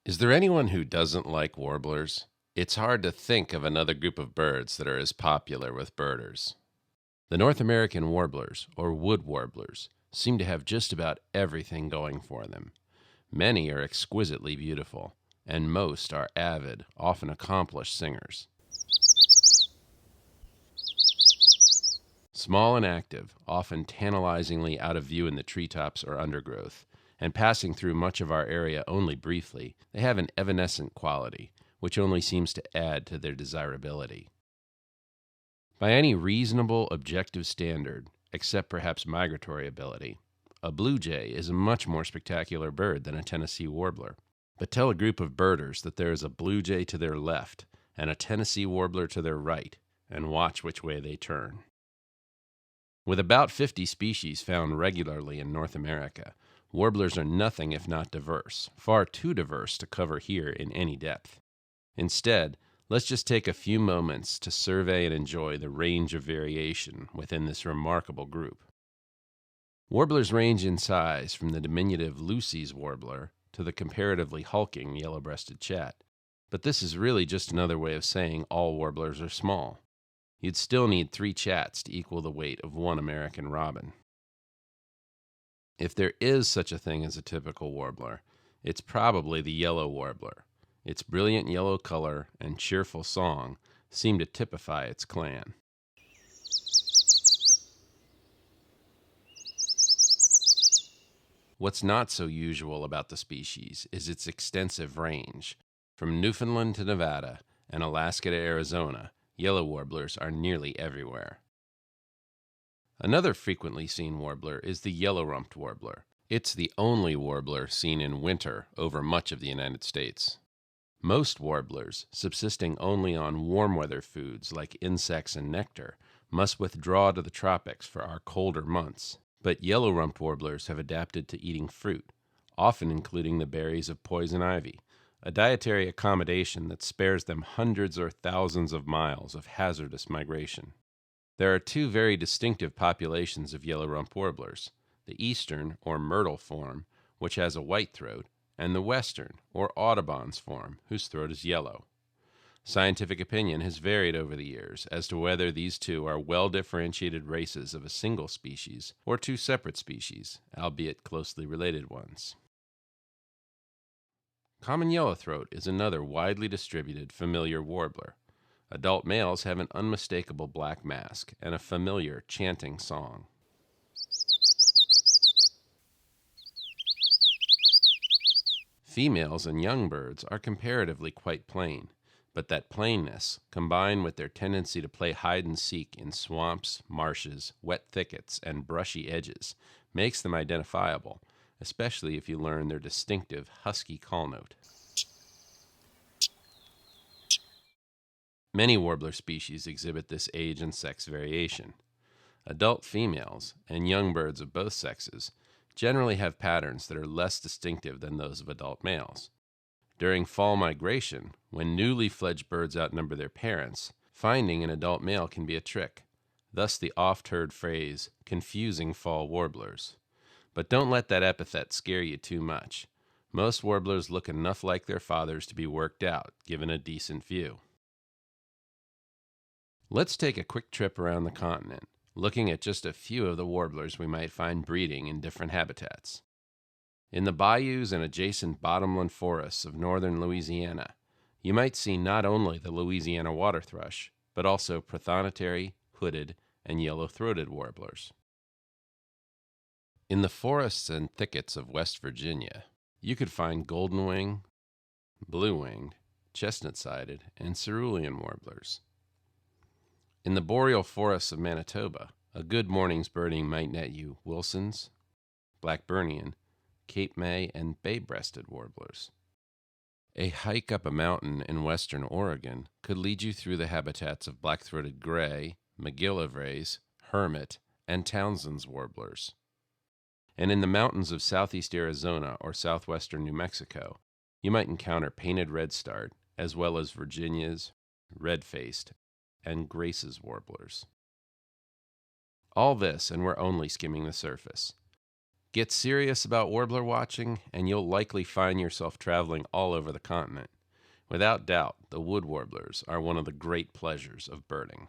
Is there anyone who doesn't like warblers? It's hard to think of another group of birds that are as popular with birders. The North American warblers, or wood warblers, seem to have just about everything going for them. Many are exquisitely beautiful, and most are avid, often accomplished singers. Small and active, often tantalizingly out of view in the treetops or undergrowth, and passing through much of our area only briefly, they have an evanescent quality, which only seems to add to their desirability. By any reasonable objective standard, except perhaps migratory ability, a blue jay is a much more spectacular bird than a Tennessee warbler. But tell a group of birders that there is a blue jay to their left and a Tennessee warbler to their right, and watch which way they turn. With about 50 species found regularly in North America, warblers are nothing if not diverse, far too diverse to cover here in any depth. Instead, let's just take a few moments to survey and enjoy the range of variation within this remarkable group. Warblers range in size from the diminutive Lucy's warbler to the comparatively hulking yellow-breasted chat, but this is really just another way of saying all warblers are small. You'd still need 3 chats to equal the weight of one American robin. If there is such a thing as a typical warbler, it's probably the yellow warbler. Its brilliant yellow color and cheerful song seem to typify its clan. What's not so usual about the species is its extensive range. From Newfoundland to Nevada and Alaska to Arizona, yellow warblers are nearly everywhere. Another frequently seen warbler is the yellow-rumped warbler. It's the only warbler seen in winter over much of the United States. Most warblers, subsisting only on warm weather foods like insects and nectar, must withdraw to the tropics for our colder months. But yellow-rumped warblers have adapted to eating fruit, often including the berries of poison ivy, a dietary accommodation that spares them hundreds or thousands of miles of hazardous migration. There are 2 very distinctive populations of yellow-rumped warblers, the eastern, or myrtle form, which has a white throat, and the western, or Audubon's form, whose throat is yellow. Scientific opinion has varied over the years as to whether these 2 are well-differentiated races of a single species or 2 separate species, albeit closely related ones. Common yellowthroat is another widely distributed familiar warbler. Adult males have an unmistakable black mask and a familiar chanting song. Females and young birds are comparatively quite plain, but that plainness, combined with their tendency to play hide-and-seek in swamps, marshes, wet thickets, and brushy edges, makes them identifiable, especially if you learn their distinctive husky call note. Many warbler species exhibit this age and sex variation. Adult females, and young birds of both sexes, generally have patterns that are less distinctive than those of adult males. During fall migration, when newly fledged birds outnumber their parents, finding an adult male can be a trick, thus the oft-heard phrase, confusing fall warblers. But don't let that epithet scare you too much. Most warblers look enough like their fathers to be worked out, given a decent view. Let's take a quick trip around the continent, looking at just a few of the warblers we might find breeding in different habitats. In the bayous and adjacent bottomland forests of northern Louisiana, you might see not only the Louisiana water thrush, but also prothonotary, hooded, and yellow-throated warblers. In the forests and thickets of West Virginia, you could find golden-winged, blue-winged, chestnut-sided, and cerulean warblers. In the boreal forests of Manitoba, a good morning's birding might net you Wilson's, Blackburnian, Cape May, and bay-breasted warblers. A hike up a mountain in western Oregon could lead you through the habitats of black-throated gray, McGillivrays, hermit, and Townsend's warblers. And in the mountains of southeast Arizona or southwestern New Mexico, you might encounter painted redstart, as well as Virginia's, red-faced, and Grace's warblers. All this, and we're only skimming the surface. Get serious about warbler watching, and you'll likely find yourself traveling all over the continent. Without doubt, the wood warblers are one of the great pleasures of birding.